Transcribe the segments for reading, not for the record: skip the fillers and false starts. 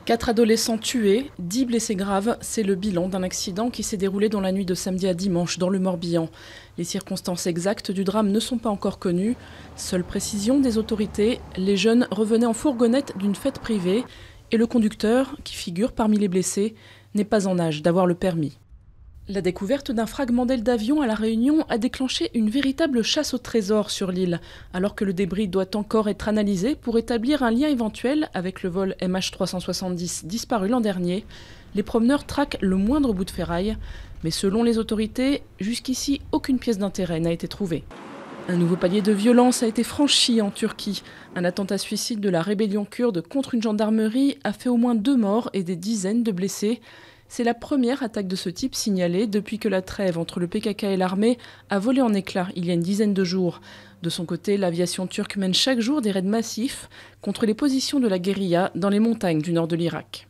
4 adolescents tués, 10 blessés graves, c'est le bilan d'un accident qui s'est déroulé dans la nuit de samedi à dimanche dans le Morbihan. Les circonstances exactes du drame ne sont pas encore connues. Seule précision des autorités, les jeunes revenaient en fourgonnette d'une fête privée et le conducteur, qui figure parmi les blessés, n'est pas en âge d'avoir le permis. La découverte d'un fragment d'aile d'avion à La Réunion a déclenché une véritable chasse au trésor sur l'île, alors que le débris doit encore être analysé pour établir un lien éventuel avec le vol MH370 disparu l'an dernier. Les promeneurs traquent le moindre bout de ferraille, mais selon les autorités, jusqu'ici, aucune pièce d'intérêt n'a été trouvée. Un nouveau palier de violence a été franchi en Turquie. Un attentat suicide de la rébellion kurde contre une gendarmerie a fait au moins 2 morts et des dizaines de blessés. C'est la première attaque de ce type signalée depuis que la trêve entre le PKK et l'armée a volé en éclats il y a une dizaine de jours. De son côté, l'aviation turque mène chaque jour des raids massifs contre les positions de la guérilla dans les montagnes du nord de l'Irak.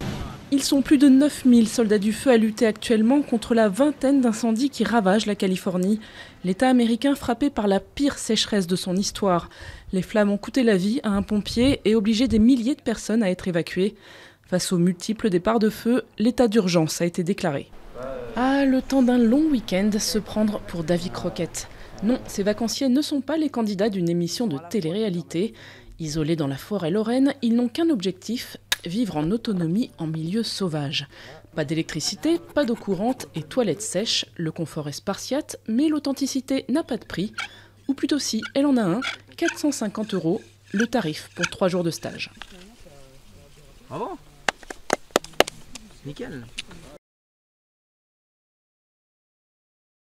Ils sont plus de 9000 soldats du feu à lutter actuellement contre la vingtaine d'incendies qui ravagent la Californie. L'État américain frappé par la pire sécheresse de son histoire. Les flammes ont coûté la vie à un pompier et obligé des milliers de personnes à être évacuées. Face aux multiples départs de feu, l'état d'urgence a été déclaré. Ah, le temps d'un long week-end se prendre pour Davy Crockett. Non, ces vacanciers ne sont pas les candidats d'une émission de télé-réalité. Isolés dans la forêt lorraine, ils n'ont qu'un objectif, vivre en autonomie en milieu sauvage. Pas d'électricité, pas d'eau courante et toilettes sèches. Le confort est spartiate, mais l'authenticité n'a pas de prix. Ou plutôt si, elle en a un, 450 €, le tarif pour 3 jours de stage. Ah bon? Nickel.